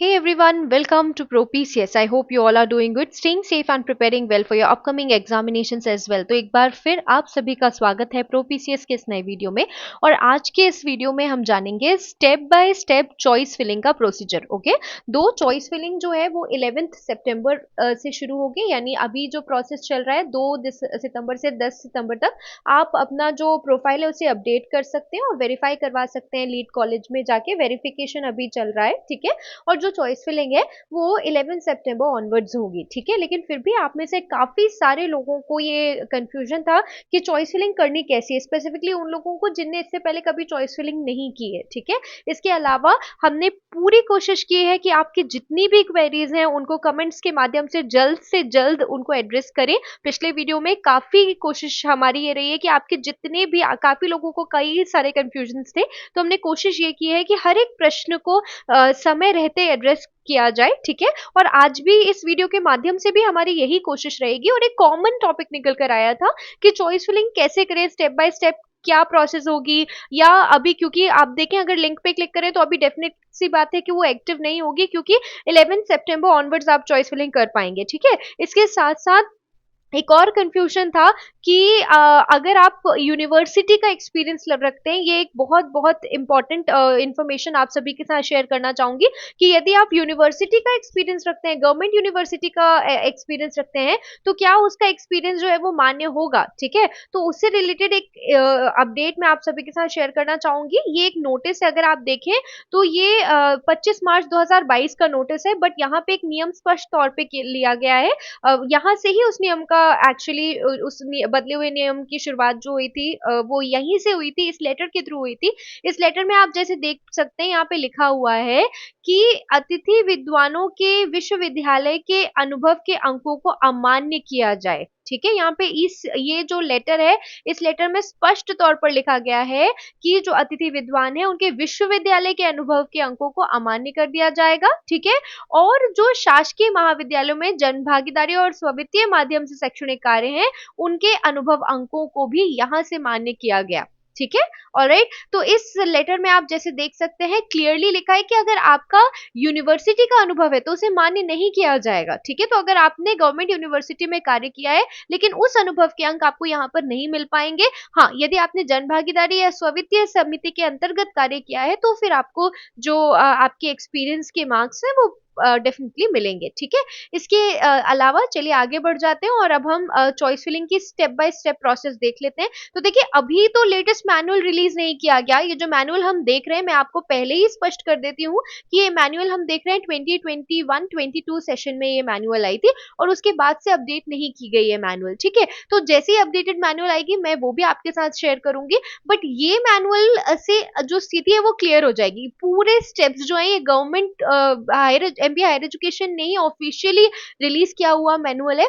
Hey everyone, welcome to ProPCS. I hope you all are doing good, staying safe and preparing well for your upcoming examinations as well. तो एक बार फिर आप सभी का स्वागत है ProPCS के इस नए वीडियो में। और आज के इस वीडियो में हम जानेंगे step by step choice filling का प्रोसीजर। ओके, दो चॉइस फिलिंग जो है वो 11 सितंबर से शुरू होगी, यानी अभी जो प्रोसेस चल रहा है 2 सितंबर से 10 सितंबर तक आप अपना जो प्रोफाइल है उसे अपडेट कर सकते हैं और वेरीफाई करवा सकते हैं लीड कॉलेज में जाके। वेरिफिकेशन अभी चल रहा है, ठीक है। और जो चॉइस फिलिंग है वो 11 सितंबर ऑनवर्ड्स होगी, ठीक है। लेकिन फिर भी आप में से काफी सारे लोगों को ये कंफ्यूजन था कि चॉइस फिलिंग करनी कैसी है, स्पेसिफिकली उन लोगों को जिनने इससे पहले कभी चॉइस फिलिंग नहीं की है, ठीक है। इसके अलावा हमने पूरी कोशिश की है कि आपकी जितनी भी क्वेरीज हैं उनको कमेंट्स के माध्यम से जल्द उनको एड्रेस करें। पिछले वीडियो में काफी कोशिश हमारी ये रही है कि आपके जितने भी काफी लोगों को कई सारे कंफ्यूजन थे, तो हमने कोशिश ये की है कि हर एक प्रश्न को समय रहते एड्रेस किया जाए, ठीक है। और आज भी इस वीडियो के माध्यम से भी हमारी यही कोशिश रहेगी। और एक कॉमन टॉपिक निकल कर आया था कि चॉइस फिलिंग कैसे करें, स्टेप बाय स्टेप क्या प्रोसेस होगी। या अभी क्योंकि आप देखें अगर लिंक पे क्लिक करें तो अभी डेफिनेट सी बात है कि वो एक्टिव नहीं होगी, क्योंकि 11 सितंबर ऑनवर्ड्स आप चॉइस फिलिंग कर पाएंगे, ठीक है। इसके साथ साथ एक और कंफ्यूजन था कि अगर आप यूनिवर्सिटी का एक्सपीरियंस रखते हैं, ये एक बहुत बहुत इंपॉर्टेंट इंफॉर्मेशन आप सभी के साथ शेयर करना चाहूंगी कि यदि आप यूनिवर्सिटी का एक्सपीरियंस रखते हैं, गवर्नमेंट यूनिवर्सिटी का एक्सपीरियंस रखते हैं, तो क्या उसका एक्सपीरियंस जो है वो मान्य होगा, ठीक है। तो उससे रिलेटेड एक अपडेट मैं आप सभी के साथ शेयर करना चाहूंगी। ये एक नोटिस है, अगर आप देखें तो ये 25 मार्च 2022 का नोटिस है, बट यहाँ पे एक नियम स्पष्ट तौर पे लिया गया है। यहाँ से ही उस नियम का एक्चुअली बदले हुए नियम की शुरुआत जो हुई थी वो यहीं से हुई थी, इस लेटर के थ्रू हुई थी। इस लेटर में आप जैसे देख सकते हैं यहाँ पे लिखा हुआ है कि अतिथि विद्वानों के विश्वविद्यालय के अनुभव के अंकों को अमान्य किया जाए, ठीक है। यहाँ पे इस ये जो लेटर है, इस लेटर में स्पष्ट तौर पर लिखा गया है कि जो अतिथि विद्वान है उनके विश्वविद्यालय के अनुभव के अंकों को अमान्य कर दिया जाएगा, ठीक है। और जो शासकीय महाविद्यालयों में जन भागीदारी और स्ववित्तीय माध्यम से शैक्षणिक कार्य हैं, उनके अनुभव अंकों को भी यहाँ से मान्य किया गया, ठीक है। ऑलराइट, तो इस लेटर में आप जैसे देख सकते हैं क्लियरली लिखा है कि अगर आपका यूनिवर्सिटी का अनुभव है तो उसे मान्य नहीं किया जाएगा, ठीक है। तो अगर आपने गवर्नमेंट यूनिवर्सिटी में कार्य किया है लेकिन उस अनुभव के अंक आपको यहाँ पर नहीं मिल पाएंगे। हाँ, यदि आपने जन भागीदारी या स्ववित्तीय समिति के अंतर्गत कार्य किया है तो फिर आपको जो आपके एक्सपीरियंस के मार्क्स है वो डेफिनेटली मिलेंगे, ठीक है। इसके अलावा चलिए आगे बढ़ जाते हैं और अब हम चॉइस फिलिंग की स्टेप बाय स्टेप प्रोसेस देख लेते हैं। तो देखिए अभी तो लेटेस्ट मैनुअल रिलीज नहीं किया गया। ये जो मैनुअल हम देख रहे हैं मैं आपको पहले ही स्पष्ट कर देती हूँ कि ये मैनुअल हम देख रहे हैं 2021-22 सेशन में ये मैनुअल आई थी और उसके बाद से अपडेट नहीं की गई है मैनुअल, ठीक है। तो जैसे ही अपडेटेड मैनुअल आएगी मैं वो भी आपके साथ शेयर करूंगी। बट ये मैनुअल से जो स्थिति है वो क्लियर हो जाएगी। पूरे स्टेप्स जो है ये government higher MP higher education ने ही ऑफिशियली रिलीज किया हुआ मैनुअल है।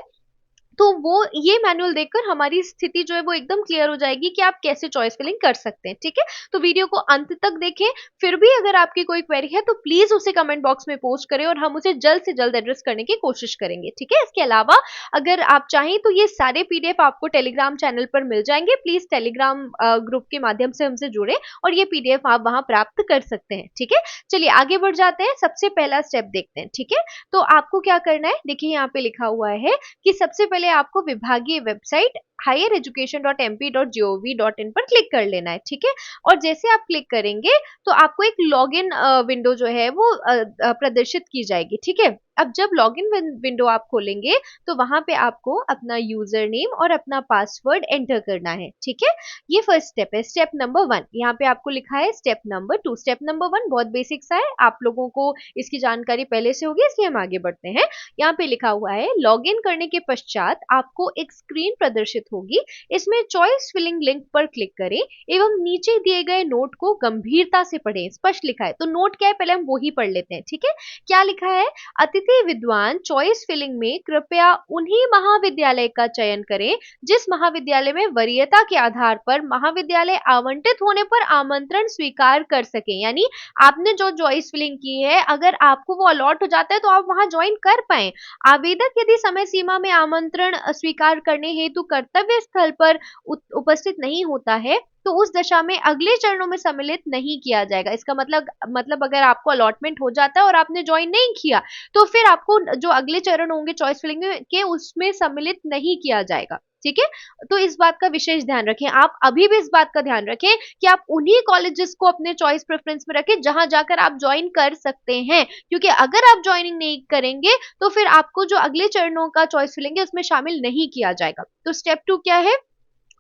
तो वो ये मैनुअल देखकर हमारी स्थिति जो है वो एकदम क्लियर हो जाएगी कि आप कैसे चॉइस फिलिंग कर सकते हैं, ठीक है। तो वीडियो को अंत तक देखें। फिर भी अगर आपकी कोई क्वेरी है तो प्लीज उसे कमेंट बॉक्स में पोस्ट करें और हम उसे जल्द से जल्द एड्रेस करने की कोशिश करेंगे, ठीक है। इसके अलावा अगर आप चाहें तो ये सारे पीडीएफ आपको टेलीग्राम चैनल पर मिल जाएंगे। प्लीज टेलीग्राम ग्रुप के माध्यम से हमसे जुड़े और ये पीडीएफ आप वहां प्राप्त कर सकते हैं, ठीक है। चलिए आगे बढ़ जाते हैं, सबसे पहला स्टेप देखते हैं, ठीक है। तो आपको क्या करना है, देखिए यहाँ पे लिखा हुआ है कि सबसे पहले आपको विभागीय वेबसाइट highereducation.mp.gov.in पर क्लिक कर लेना है, ठीक है। और जैसे आप क्लिक करेंगे तो आपको एक लॉगिन विंडो जो है वो प्रदर्शित की जाएगी, ठीक है। अब जब लॉगिन विंडो आप खोलेंगे तो वहां पे आपको अपना यूजर नेम और अपना पासवर्ड एंटर करना है, ठीक है। ये फर्स्ट स्टेप है, स्टेप नंबर 1। यहाँ पे आपको लिखा है स्टेप नंबर 2। स्टेप नंबर 1 बहुत बेसिक सा है, आप लोगों को इसकी जानकारी पहले से होगी, इसलिए हम आगे बढ़ते हैं। यहाँ पे लिखा हुआ है लॉगिन करने के पश्चात आपको एक स्क्रीन प्रदर्शित होगी। इसमें चॉइस फिलिंग लिंक पर क्लिक करें एवं नीचे दिए गए नोट को गंभीरता से पढ़ें। स्पष्ट लिखा है, तो नोट क्या है पहले हम वो ही पढ़ लेते हैं, ठीक है। क्या लिखा है, अतिथि विद्वान चॉइस फिलिंग में कृपया उन्हीं महाविद्यालय का चयन करें जिस महाविद्यालय में वरीयता के आधार पर महाविद्यालय आवंटित होने पर आमंत्रण स्वीकार कर सके। यानी आपने जो चॉइस फिलिंग की है अगर आपको वो अलॉट हो जाता है तो आप वहां ज्वाइन कर पाए। आवेदक यदि समय सीमा में आमंत्रण स्वीकार करने हेतु कर्तव्य स्थल पर उपस्थित नहीं होता है तो उस दशा में अगले चरणों में सम्मिलित नहीं किया जाएगा। इसका मतलब अगर आपको अलॉटमेंट हो जाता है और आपने ज्वाइन नहीं किया, तो फिर आपको जो अगले चरण होंगे चॉइस फिलिंग के उसमें सम्मिलित नहीं किया जाएगा। ठीक है, तो इस बात का विशेष ध्यान रखें। आप अभी भी इस बात का ध्यान रखें कि आप उन्हीं कॉलेजेस को अपने चॉइस प्रेफरेंस में रखें जहां जाकर आप ज्वाइन कर सकते हैं, क्योंकि अगर आप ज्वाइनिंग नहीं करेंगे तो फिर आपको जो अगले चरणों का चॉइस फिलिंग है उसमें शामिल नहीं किया जाएगा। तो स्टेप 2 क्या है?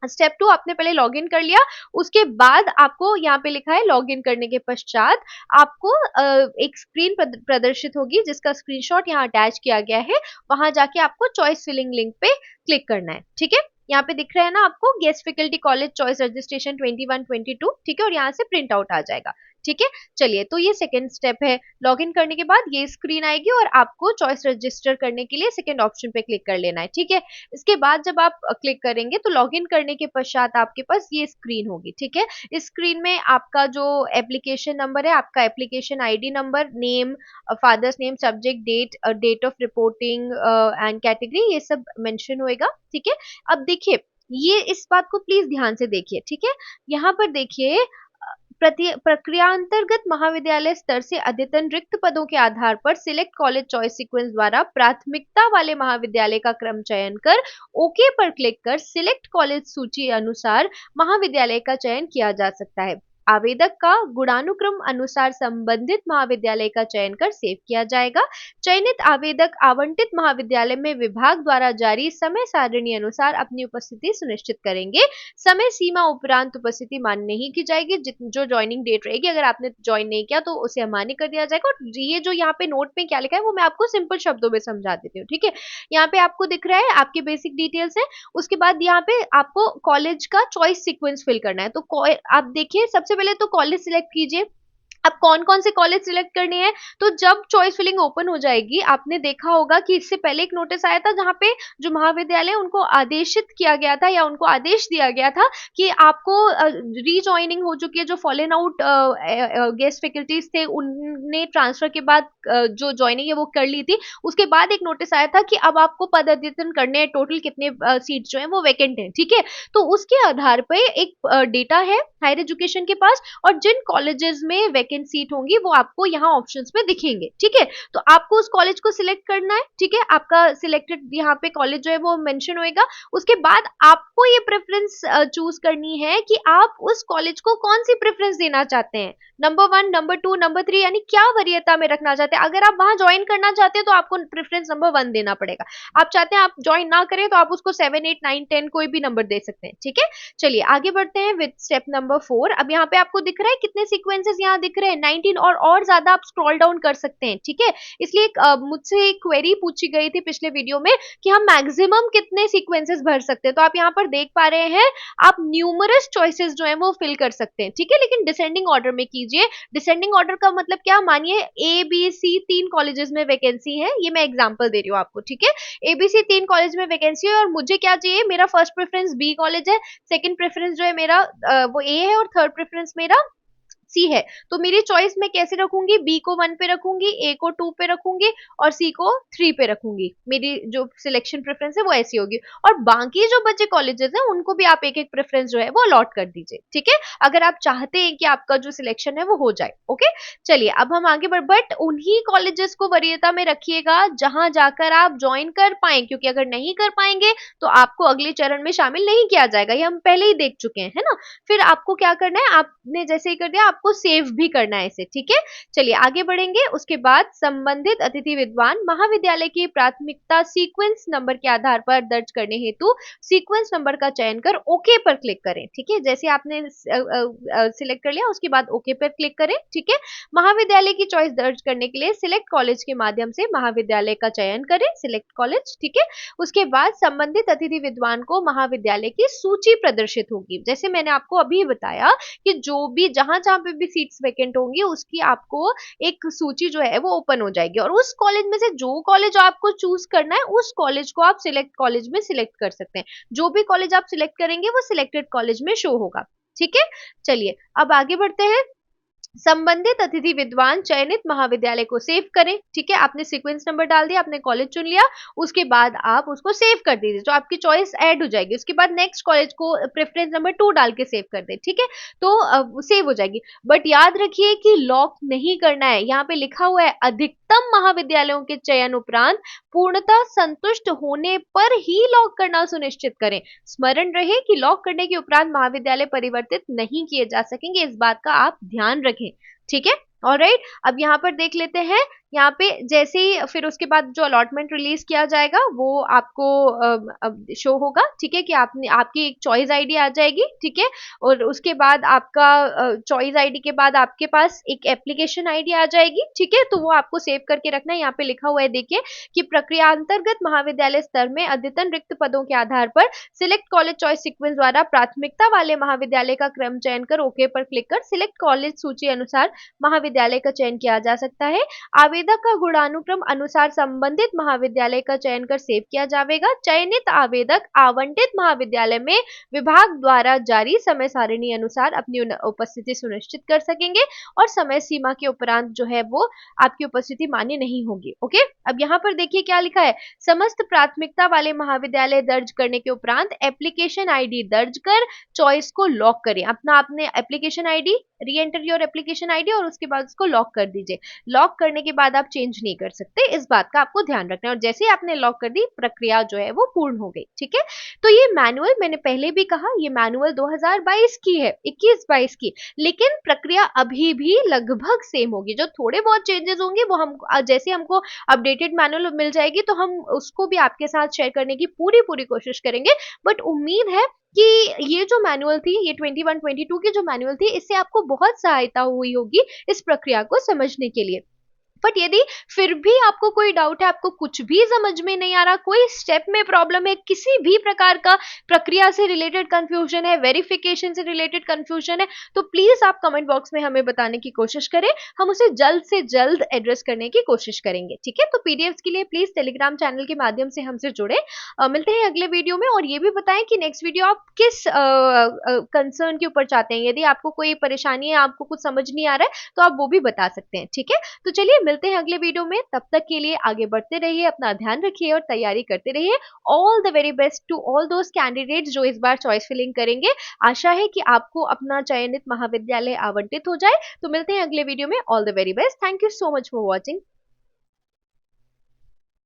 स्टेप 2 आपने पहले लॉग इन कर लिया, उसके बाद आपको यहाँ पे लिखा है लॉग इन करने के पश्चात आपको एक स्क्रीन प्रदर्शित होगी जिसका स्क्रीनशॉट यहाँ अटैच किया गया है। वहां जाके आपको चॉइस फिलिंग लिंक पे क्लिक करना है। ठीक है, यहाँ पे दिख रहा है ना आपको guest faculty college choice registration 21-22। ठीक है, और यहाँ से प्रिंट आउट आ जाएगा। ठीक है, चलिए, तो ये सेकंड स्टेप है। लॉग इन करने के बाद ये स्क्रीन आएगी और आपको चॉइस रजिस्टर करने के लिए सेकंड ऑप्शन पे क्लिक कर लेना है। ठीक है, इसके बाद जब आप क्लिक करेंगे तो लॉगिन करने के पश्चात आपके पास ये स्क्रीन होगी। ठीक है, इस स्क्रीन में आपका जो एप्लीकेशन नंबर है, आपका application ID number, name, father's name, subject, date, date of reporting and category, ये सब मेंशन होएगा। ठीक है, अब देखिए, ये इस बात को प्लीज ध्यान से देखिए। ठीक है, यहाँ पर देखिए, प्रक्रिया अंतर्गत महाविद्यालय स्तर से अद्यतन रिक्त पदों के आधार पर सिलेक्ट कॉलेज चॉइस सीक्वेंस द्वारा प्राथमिकता वाले महाविद्यालय का क्रम चयन कर ओके पर क्लिक कर सिलेक्ट कॉलेज सूची अनुसार महाविद्यालय का चयन किया जा सकता है। आवेदक का गुणानुक्रम अनुसार संबंधित महाविद्यालय का चयन कर सेव किया जाएगा। चयनित आवेदक आवंटित महाविद्यालय में विभाग द्वारा जारी समय सारणी अनुसार अपनी उपस्थिति सुनिश्चित करेंगे। समय सीमा उपरांत उपस्थिति मान्य नहीं की जाएगी। जो ज्वाइनिंग डेट रहेगी, अगर आपने ज्वाइन नहीं किया तो उसे अमान्य कर दिया जाएगा। और ये जो यहाँ पे नोट में क्या लिखा है वो मैं आपको सिंपल शब्दों में समझा देती हूँ। ठीक है, यहाँ पे आपको दिख रहा है आपकी बेसिक डिटेल्स है, उसके बाद यहाँ पे आपको कॉलेज का चॉइस सीक्वेंस फिल करना है। तो आप देखिए, सबसे पहले तो कॉलेज सिलेक्ट कीजिए। अब कौन कौन से कॉलेज सिलेक्ट करने हैं, तो जब चॉइस फिलिंग ओपन हो जाएगी, आपने देखा होगा कि इससे पहले एक नोटिस आया था जहां पे जो महाविद्यालय उनको आदेशित किया गया था या उनको आदेश दिया गया था कि आपको रीजॉइनिंग हो चुकी है, जो फॉलन आउट गेस्ट फैकल्टीज थे उनने ट्रांसफर के बाद जो ज्वाइनिंग है वो कर ली थी। उसके बाद एक नोटिस आया था कि अब आपको पद अद्यतन करने हैं, टोटल कितने सीट जो है वो वैकेंट है। ठीक है, तो उसके आधार पर एक डेटा है हायर एजुकेशन के पास, और जिन कॉलेजेस में वैकेंट सीट होंगी वो आपको यहाँ ऑप्शंस में दिखेंगे। ठीक है, तो आपको उस कॉलेज को सिलेक्ट करना है। ठीक है, आपका सिलेक्टेड यहाँ पे कॉलेज जो है वो मेंशन होएगा। उसके बाद आपको ये प्रेफरेंस चूज करनी है कि आप उस कॉलेज को कौन सी प्रेफरेंस देना चाहते हैं, नंबर 1, नंबर 2, नंबर 3, यानी क्या वरीयता में रखना चाहते हैं। अगर आप वहां ज्वाइन करना चाहते हैं तो आपको प्रेफरेंस नंबर 1 देना पड़ेगा। आप चाहते हैं आप ज्वाइन ना करें तो आप उसको 7, 8, 9, 10 कोई भी नंबर दे सकते हैं। ठीक है, चलिए आगे बढ़ते हैं विद स्टेप नंबर 4। अब यहाँ पे आपको दिख रहा है कितने सीक्वेंसेस यहाँ दिख रहे हैं, 19, और ज्यादा आप स्क्रॉल डाउन कर सकते हैं। ठीक है, इसलिए मुझसे एक क्वेरी पूछी गई थी पिछले वीडियो में कि हम मैक्सिमम कितने सीक्वेंसेस भर सकते हैं, तो आप यहाँ पर देख पा रहे हैं आप न्यूमरस चॉइसेस जो है वो फिल कर सकते हैं। ठीक है, लेकिन डिसेंडिंग ऑर्डर में कीजिए। डिसेंडिंग ऑर्डर का मतलब क्या, मानिए ए बी सी 3 कॉलेजेस में वैकेंसी है, ये मैं एग्जांपल दे रही हूँ आपको। ठीक है, एबीसी 3 कॉलेज में वैकेंसी है और मुझे क्या चाहिए, मेरा फर्स्ट प्रेफरेंस बी कॉलेज है, सेकंड प्रेफरेंस जो है मेरा वो ए है, और थर्ड प्रेफरेंस मेरा सी है। तो मेरी चॉइस मैं कैसे रखूंगी, बी को 1 पे रखूंगी, ए को 2 पे रखूंगी और सी को 3 पे रखूंगी। मेरी जो सिलेक्शन प्रेफरेंस है वो ऐसी होगी। और बाकी जो बचे कॉलेजेस हैं उनको भी आप एक एक प्रेफरेंस जो है वो अलॉट कर दीजिए। ठीक है, अगर आप चाहते हैं कि आपका जो सिलेक्शन है वो हो जाए। ओके, चलिए अब हम आगे बढ़, बट उन्हीं कॉलेजेस को वरीयता में रखिएगा जहां जाकर आप ज्वाइन कर पाए, क्योंकि अगर नहीं कर पाएंगे तो आपको अगले चरण में शामिल नहीं किया जाएगा, ये हम पहले ही देख चुके हैं, है ना। फिर आपको क्या करना है, आपने जैसे ही कर दिया आपको सेव भी करना है इसे। ठीक है, चलिए आगे बढ़ेंगे। उसके बाद संबंधित अतिथि विद्वान महाविद्यालय की प्राथमिकता सीक्वेंस नंबर के आधार पर दर्ज करने हेतु सीक्वेंस नंबर का चयन कर ओके पर क्लिक करें। ठीक है, जैसे आपने सिलेक्ट कर लिया उसके बाद ओके पर क्लिक करें। ठीक है, महाविद्यालय की चॉइस दर्ज करने के लिए सिलेक्ट कॉलेज के माध्यम से महाविद्यालय का चयन करें, सिलेक्ट कॉलेज। ठीक है, उसके बाद संबंधित अतिथि विद्वान को महाविद्यालय की सूची प्रदर्शित होगी। जैसे मैंने आपको अभी बताया कि जो भी जहां जहां पे भी सीट्स वैकेंट होंगी उसकी आपको एक सूची जो है वो ओपन हो जाएगी, और उस कॉलेज में से जो कॉलेज आपको चूज करना है उस कॉलेज को आप सिलेक्ट कॉलेज में सिलेक्ट कर सकते हैं। जो भी कॉलेज आप सिलेक्ट करेंगे वो सिलेक्टेड कॉलेज में शो होगा। ठीक है, चलिए अब आगे बढ़ते हैं। संबंधित अतिथि विद्वान चयनित महाविद्यालय को सेव करें। ठीक है, आपने सीक्वेंस नंबर डाल दिया, आपने कॉलेज चुन लिया, उसके बाद आप उसको सेव कर दीजिए, तो आपकी चॉइस ऐड हो जाएगी। उसके बाद नेक्स्ट कॉलेज को प्रेफरेंस नंबर 2 डाल के सेव कर दें। ठीक है, तो सेव हो जाएगी। बट याद रखिए कि लॉक नहीं करना है। यहाँ पे लिखा हुआ है अधिकतम महाविद्यालयों के चयन उपरांत पूर्णतः संतुष्ट होने पर ही लॉक करना सुनिश्चित करें। स्मरण रहे कि लॉक करने के उपरांत महाविद्यालय परिवर्तित नहीं किए जा सकेंगे, इस बात का आप ध्यान रखें। ठीक है, ऑलराइट। अब यहाँ पर देख लेते हैं, यहाँ पे जैसे ही फिर उसके बाद जो अलॉटमेंट रिलीज किया जाएगा वो आपको शो होगा। ठीक है, कि आपने आपकी एक चॉइस आईडी आ जाएगी। ठीक है, और उसके बाद आपका चॉइस आईडी के बाद आपके पास एक एप्लीकेशन आईडी आ जाएगी। ठीक है, तो वो आपको सेव करके रखना है। यहाँ पे लिखा हुआ है देखिए कि प्रक्रिया अंतर्गत महाविद्यालय स्तर में अद्यतन रिक्त पदों के आधार पर सिलेक्ट कॉलेज चॉइस सीक्वेंस द्वारा प्राथमिकता वाले महाविद्यालय का क्रम चयन कर ओके पर क्लिक कर सिलेक्ट कॉलेज सूची अनुसार महाविद्यालय का चयन किया जा सकता है। आवेदक का गुणानुक्रम अनुसार संबंधित महाविद्यालय का चयन कर सेव किया जाएगा। चयनित आवेदक आवंटित महाविद्यालय में विभाग द्वारा जारी समय सारिणी अनुसार अपनी उपस्थिति सुनिश्चित कर सकेंगे और समय सीमा के उपरांत जो है वो आपकी उपस्थिति मान्य नहीं होगी। ओके, अब यहाँ पर देखिए क्या लिखा है, समस्त प्राथमिकता वाले महाविद्यालय दर्ज करने के उपरांत एप्लीकेशन आईडी दर्ज कर चॉइस को लॉक करें। अपना आपने एप्लीकेशन आईडी, री एंटर योर एप्लीकेशन आईडी और उसके बाद उसको लॉक कर दीजिए। लॉक करने के बाद आप चेंज नहीं कर सकते, इस बात का आपको ध्यान रखना है। और जैसे ही आपने लॉक कर दी, प्रक्रिया जो है वो पूर्ण हो गई। ठीक है, तो ये मैनुअल मैंने पहले भी कहा, ये मैनुअल 2022 की है, 21-22 की, लेकिन प्रक्रिया अभी भी लगभग सेम होगी। जो थोड़े बहुत चेंजेस होंगे वो हम जैसे हमको अपडेटेड मैनुअल मिल जाएगी तो हम उसको भी आपके साथ शेयर करने की पूरी पूरी कोशिश करेंगे। बट उम्मीद है कि ये जो मैनुअल थी, ये 21-22 की जो मैनुअल थी, इससे आपको बहुत सहायता हुई होगी इस प्रक्रिया को समझने के लिए। बट यदि फिर भी आपको कोई डाउट है, आपको कुछ भी समझ में नहीं आ रहा, कोई स्टेप में प्रॉब्लम है, किसी भी प्रकार का प्रक्रिया से रिलेटेड कंफ्यूजन है, वेरिफिकेशन से रिलेटेड कंफ्यूजन है, तो प्लीज आप कमेंट बॉक्स में हमें बताने की कोशिश करें, हम उसे जल्द से जल्द एड्रेस करने की कोशिश करेंगे। ठीक है, तो पीडीएफ्स के लिए प्लीज टेलीग्राम चैनल के माध्यम से हमसे जुड़े। मिलते हैं अगले वीडियो में, और ये भी बताएं कि नेक्स्ट वीडियो आप किस कंसर्न के ऊपर चाहते हैं। यदि आपको कोई परेशानी है, आपको कुछ समझ नहीं आ रहा है, तो आप वो भी बता सकते हैं। ठीक है, तो चलिए मिलते हैं अगले वीडियो में। तब तक के लिए आगे बढ़ते रहिए, अपना ध्यान रखिए और तैयारी करते रहिए। All the very best to all those candidates जो इस बार चॉइस फिलिंग करेंगे। आशा है कि आपको अपना चयनित महाविद्यालय आवंटित हो जाए। तो मिलते हैं अगले वीडियो में। All the very best. Thank you so much for watching.